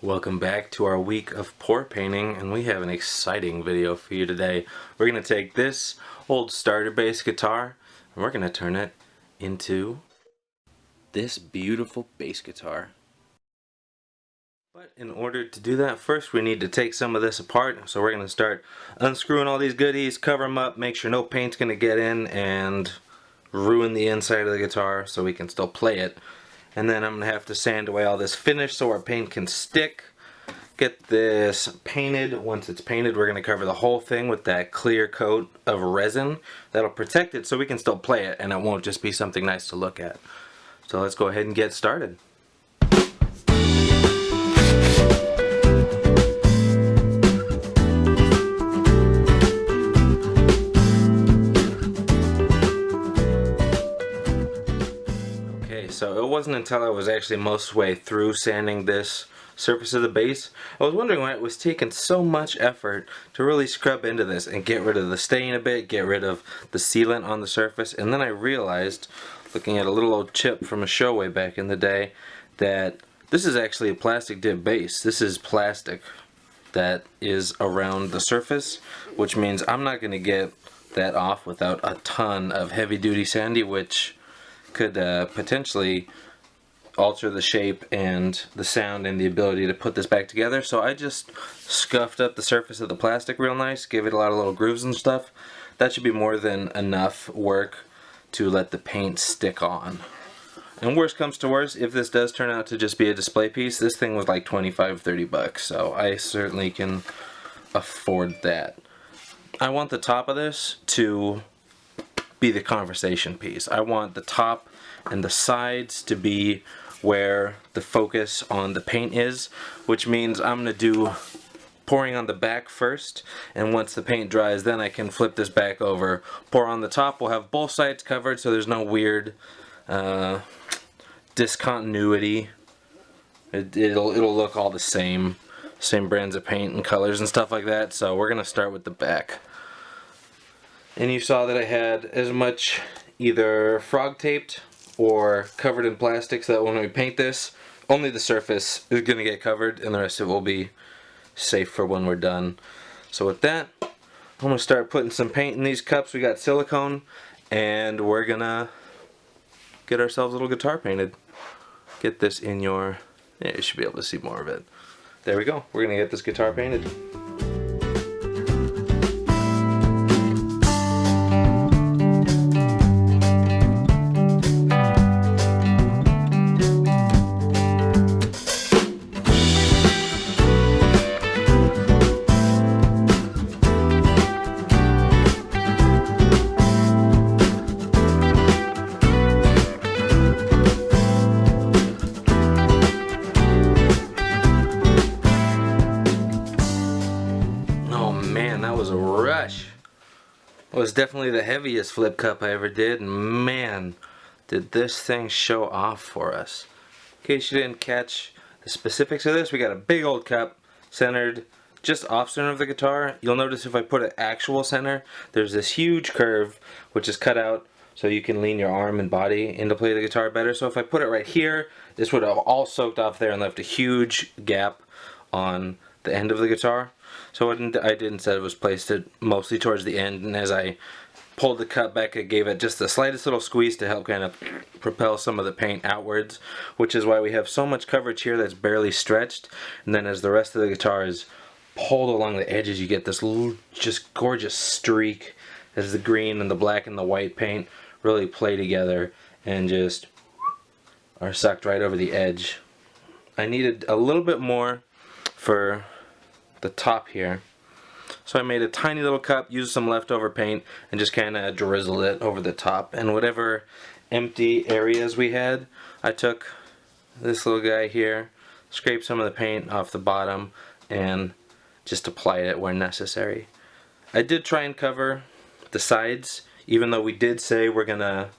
Welcome back to our week of pour painting, and we have an exciting video for you today. We're going to take this old starter bass guitar and we're going to turn it into this beautiful bass guitar. But in order to do that, first we need to take some of this apart. So we're going to start unscrewing all these goodies, cover them up, make sure no paint's going to get in and ruin the inside of the guitar so we can still play it. And then I'm going to have to sand away all this finish so our paint can stick. Get this painted. Once it's painted, we're going to cover the whole thing with that clear coat of resin. That'll protect it so we can still play it and it won't just be something nice to look at. So let's go ahead and get started. So it wasn't until I was actually most way through sanding this surface of the base, I was wondering why it was taking so much effort to really scrub into this and get rid of the stain a bit, get rid of the sealant on the surface. And then I realized, looking at a little old chip from a show way back in the day, that this is actually a plastic dip base. This is plastic that is around the surface, which means I'm not going to get that off without a ton of heavy duty sandy, which could potentially alter the shape and the sound and the ability to put this back together. So I just scuffed up the surface of the plastic real nice, gave it a lot of little grooves and stuff. That should be more than enough work to let the paint stick on. And worst comes to worst, if this does turn out to just be a display piece, this thing was like 25-30 bucks, so I certainly can afford that. I want the top of this to be the conversation piece. I want the top and the sides to be where the focus on the paint is, which means I'm going to do pouring on the back first, and once the paint dries then I can flip this back over, pour on the top. We'll have both sides covered so there's no weird discontinuity. It'll look all the same brands of paint and colors and stuff like that. So we're going to start with the back. And you saw that I had as much either frog taped or covered in plastic so that when we paint this, only the surface is going to get covered and the rest of it will be safe for when we're done. So with that, I'm going to start putting some paint in these cups. We got silicone and we're going to get ourselves a little guitar painted. Get this in your... yeah, you should be able to see more of it. There we go. We're going to get this guitar painted. It was definitely the heaviest flip cup I ever did, and man, did this thing show off for us. In case you didn't catch the specifics of this, we got a big old cup centered just off center of the guitar. You'll notice if I put an actual center, there's this huge curve which is cut out so you can lean your arm and body into play the guitar better. So if I put it right here, this would have all soaked off there and left a huge gap on the end of the guitar. So what I did instead was placed it mostly towards the end, and as I pulled the cup back, I gave it just the slightest little squeeze to help kind of propel some of the paint outwards, which is why we have so much coverage here that's barely stretched. And then as the rest of the guitar is pulled along the edges, you get this little, just gorgeous streak as the green and the black and the white paint really play together and just are sucked right over the edge. I needed a little bit more for the top here, so I made a tiny little cup, used some leftover paint, and just kind of drizzled it over the top. And whatever empty areas we had, I took this little guy here, scraped some of the paint off the bottom, and just applied it where necessary. I did try and cover the sides, even though we did say we're gonna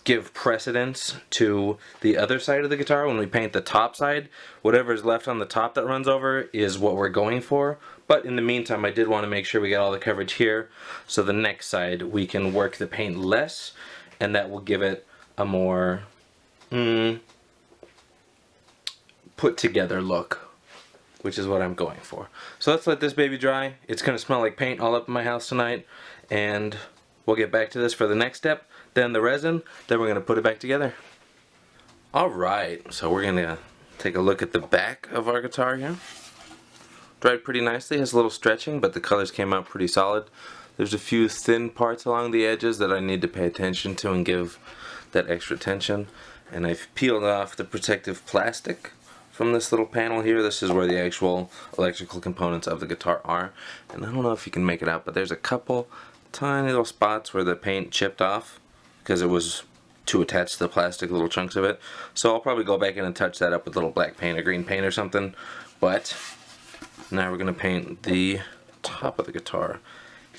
give precedence to the other side of the guitar. When we paint the top side, whatever is left on the top that runs over is what we're going for. But in the meantime, I did want to make sure we get all the coverage here, so the next side we can work the paint less, and that will give it a more put together look, which is what I'm going for. So let's let this baby dry. It's gonna smell like paint all up in my house tonight, and we'll get back to this for the next step, then the resin, then we're gonna put it back together. Alright, so we're gonna take a look at the back of our guitar here. Dried pretty nicely, has a little stretching, but the colors came out pretty solid. There's a few thin parts along the edges that I need to pay attention to and give that extra tension. And I've peeled off the protective plastic from this little panel here. This is where the actual electrical components of the guitar are. And I don't know if you can make it out, but there's a couple tiny little spots where the paint chipped off because it was too attached to the plastic, little chunks of it. So I'll probably go back in and touch that up with a little black paint or green paint or something. But now we're going to paint the top of the guitar.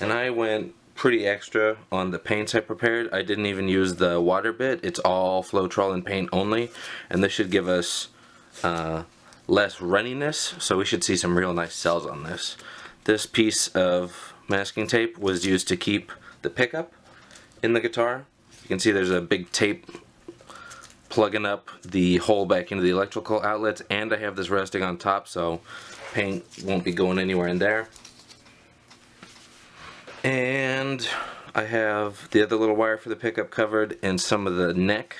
And I went pretty extra on the paints I prepared. I didn't even use the water bit. It's all Floetrol and paint only. And this should give us less runniness, so we should see some real nice cells on this. This piece of masking tape was used to keep the pickup in the guitar. You can see there's a big tape plugging up the hole back into the electrical outlets, and I have this resting on top so paint won't be going anywhere in there. And I have the other little wire for the pickup covered, and some of the neck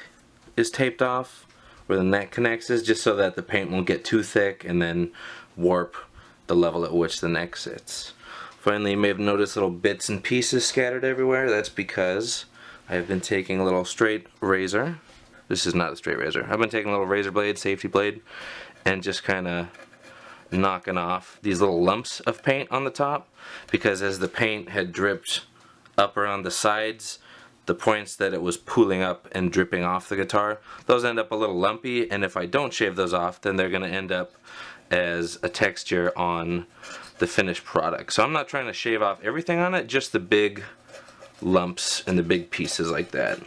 is taped off where the neck connects is, just so that the paint won't get too thick and then warp the level at which the neck sits. Finally, you may have noticed little bits and pieces scattered everywhere. That's because I have been taking a little straight razor. This is not a straight razor. I've been taking a little razor blade, safety blade, and just kind of knocking off these little lumps of paint on the top, because as the paint had dripped up around the sides, the points that it was pooling up and dripping off the guitar, those end up a little lumpy, and if I don't shave those off, then they're going to end up as a texture on the finished product. So I'm not trying to shave off everything on it, just the big lumps and the big pieces like that.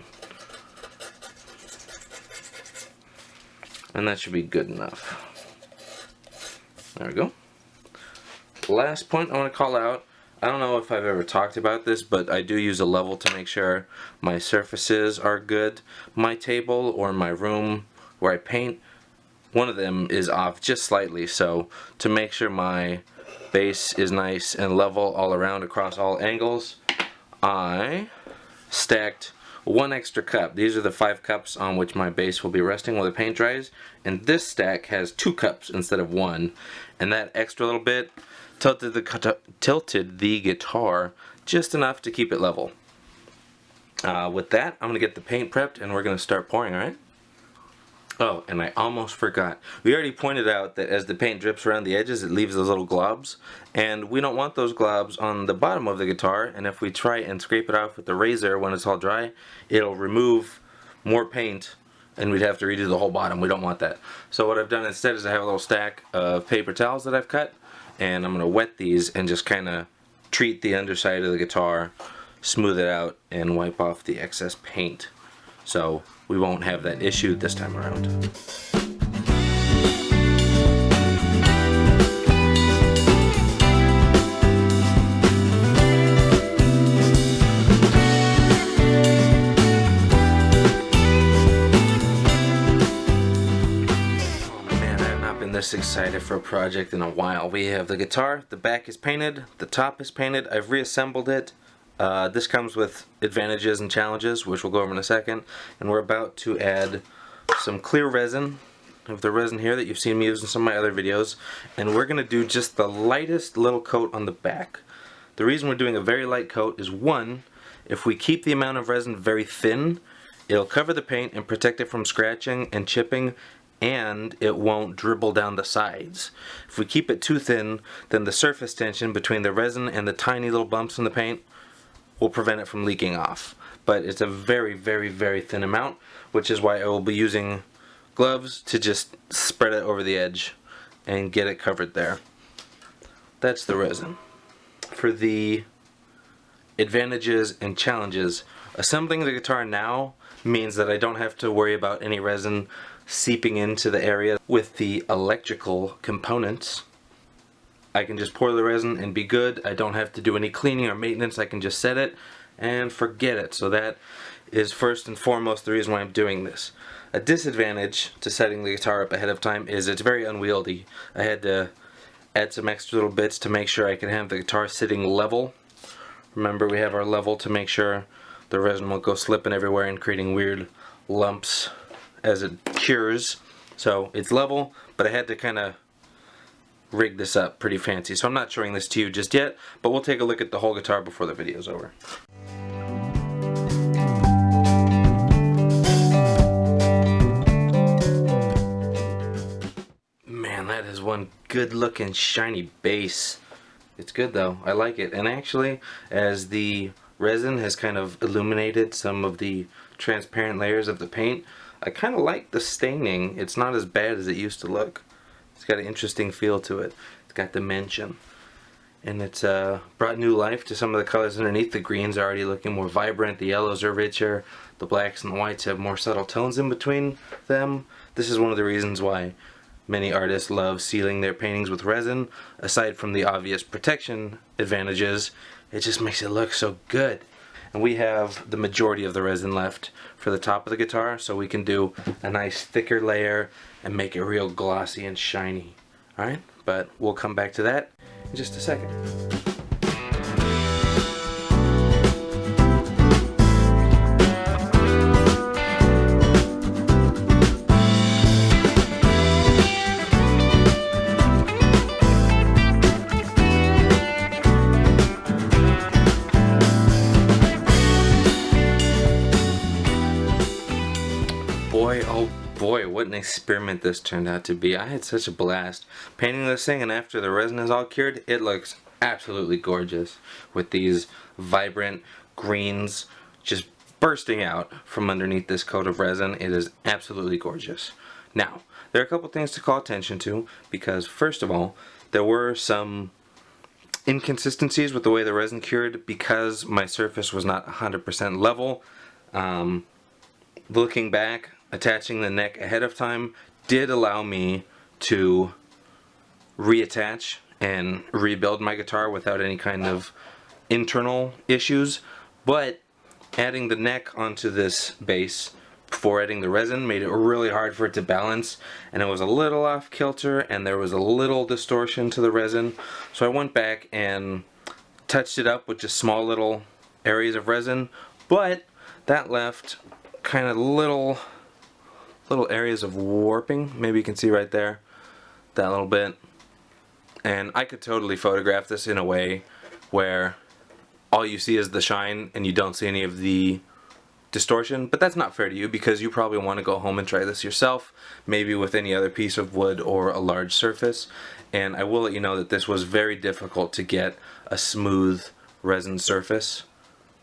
And that should be good enough. There we go. Last point I want to call out, I don't know if I've ever talked about this, but I do use a level to make sure my surfaces are good. My table or my room where I paint, one of them is off just slightly, so to make sure my base is nice and level all around across all angles, I stacked one extra cup. These are the 5 cups on which my base will be resting while the paint dries, and this stack has 2 cups instead of 1, and that extra little bit tilted the guitar just enough to keep it level. With that, I'm going to get the paint prepped and we're going to start pouring, alright? Oh, and I almost forgot. We already pointed out that as the paint drips around the edges, it leaves those little globs, and we don't want those globs on the bottom of the guitar, and if we try and scrape it off with the razor when it's all dry, it'll remove more paint and we'd have to redo the whole bottom. We don't want that. So what I've done instead is I have a little stack of paper towels that I've cut, and I'm going to wet these and just kind of treat the underside of the guitar, smooth it out, and wipe off the excess paint. So we won't have that issue this time around. This excited for a project in a while. We have the guitar, the back is painted, the top is painted, I've reassembled it. This comes with advantages and challenges, which we'll go over in a second, and we're about to add some clear resin. I have the resin here that you've seen me use in some of my other videos, and we're going to do just the lightest little coat on the back. The reason we're doing a very light coat is, one, if we keep the amount of resin very thin, it'll cover the paint and protect it from scratching and chipping, and it won't dribble down the sides. If we keep it too thin, then the surface tension between the resin and the tiny little bumps in the paint will prevent it from leaking off. But it's a very, very, very thin amount, which is why I will be using gloves to just spread it over the edge and get it covered there. That's the resin. For the advantages and challenges, assembling the guitar now means that I don't have to worry about any resin seeping into the area. With the electrical components, I can just pour the resin and be good. I don't have to do any cleaning or maintenance. I can just set it and forget it. So that is first and foremost the reason why I'm doing this. A disadvantage to setting the guitar up ahead of time is it's very unwieldy. I had to add some extra little bits to make sure I can have the guitar sitting level. Remember, we have our level to make sure the resin won't go slipping everywhere and creating weird lumps as it cures. So it's level, but I had to kind of rig this up pretty fancy. So I'm not showing this to you just yet, but we'll take a look at the whole guitar before the video's over. Man, that is one good looking shiny bass. It's good though, I like it. And actually, as the resin has kind of illuminated some of the transparent layers of the paint, I kind of like the staining. It's not as bad as it used to look. It's got an interesting feel to it. It's got dimension. And it's brought new life to some of the colors underneath. The greens are already looking more vibrant. The yellows are richer. The blacks and the whites have more subtle tones in between them. This is one of the reasons why many artists love sealing their paintings with resin. Aside from the obvious protection advantages, it just makes it look so good. And we have the majority of the resin left for the top of the guitar, so we can do a nice thicker layer and make it real glossy and shiny. Alright, but we'll come back to that in just a second. Boy, oh boy, what an experiment this turned out to be. I had such a blast painting this thing, and after the resin is all cured, it looks absolutely gorgeous with these vibrant greens just bursting out from underneath this coat of resin. It is absolutely gorgeous. Now, there are a couple things to call attention to, because first of all, there were some inconsistencies with the way the resin cured because my surface was not 100% level. Looking back, attaching the neck ahead of time did allow me to reattach and rebuild my guitar without any kind of internal issues, but adding the neck onto this base before adding the resin made it really hard for it to balance, and it was a little off kilter and there was a little distortion to the resin. So I went back and touched it up with just small little areas of resin, but that left kind of little areas of warping. Maybe you can see right there, that little bit. And I could totally photograph this in a way where all you see is the shine and you don't see any of the distortion, but that's not fair to you because you probably want to go home and try this yourself, maybe with any other piece of wood or a large surface. And I will let you know that this was very difficult to get a smooth resin surface.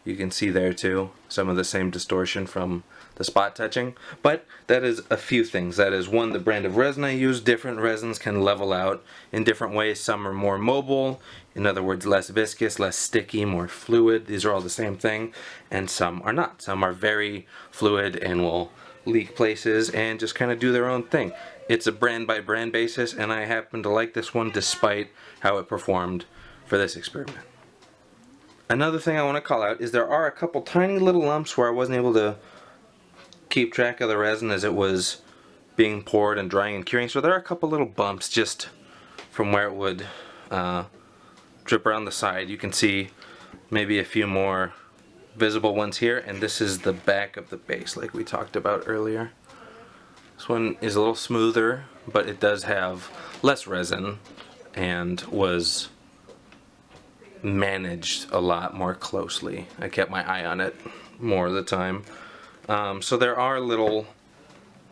You can see there too some of the same distortion from the spot touching, but that is a few things. That is, one, the brand of resin I use. Different resins can level out in different ways. Some are more mobile, in other words less viscous, less sticky, more fluid. These are all the same thing, and some are not. Some are very fluid and will leak places and just kind of do their own thing. It's a brand by brand basis, and I happen to like this one despite how it performed for this experiment. Another thing I want to call out is there are a couple tiny little lumps where I wasn't able to keep track of the resin as it was being poured and drying and curing. So there are a couple little bumps just from where it would drip around the side. You can see maybe a few more visible ones here, and this is the back of the base like we talked about earlier. This one is a little smoother, but it does have less resin and was managed a lot more closely. I kept my eye on it more of the time. So there are little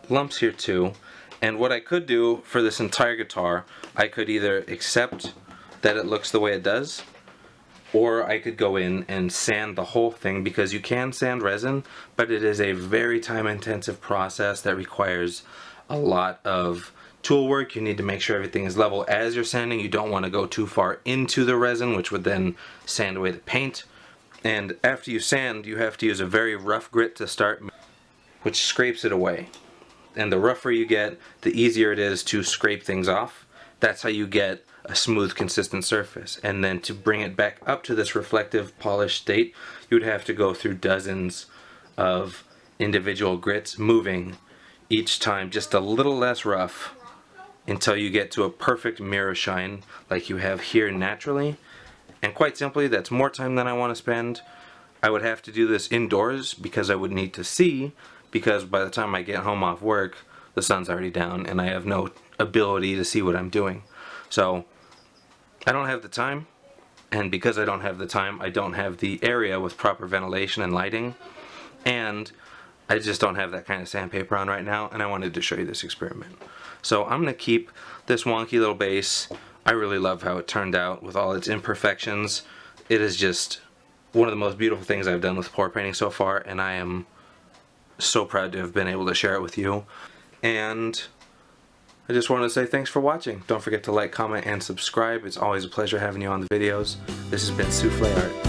lumps here too, and what I could do for this entire guitar, I could either accept that it looks the way it does, or I could go in and sand the whole thing, because you can sand resin, but it is a very time-intensive process that requires a lot of tool work. You need to make sure everything is level as you're sanding. You don't want to go too far into the resin, which would then sand away the paint. And after you sand, you have to use a very rough grit to start, which scrapes it away. And the rougher you get, the easier it is to scrape things off. That's how you get a smooth, consistent surface. And then to bring it back up to this reflective, polished state, you would have to go through dozens of individual grits moving each time, just a little less rough, until you get to a perfect mirror shine like you have here naturally. And quite simply, that's more time than I want to spend. I would have to do this indoors because I would need to see, because by the time I get home off work, the sun's already down and I have no ability to see what I'm doing. So I don't have the time, and because I don't have the time, I don't have the area with proper ventilation and lighting, and I just don't have that kind of sandpaper on right now, and I wanted to show you this experiment. So I'm going to keep this wonky little base. I really love how it turned out with all its imperfections. It is just one of the most beautiful things I've done with pour painting so far, and I am so proud to have been able to share it with you. And I just want to say thanks for watching. Don't forget to like, comment, and subscribe. It's always a pleasure having you on the videos. This has been Souffle Art.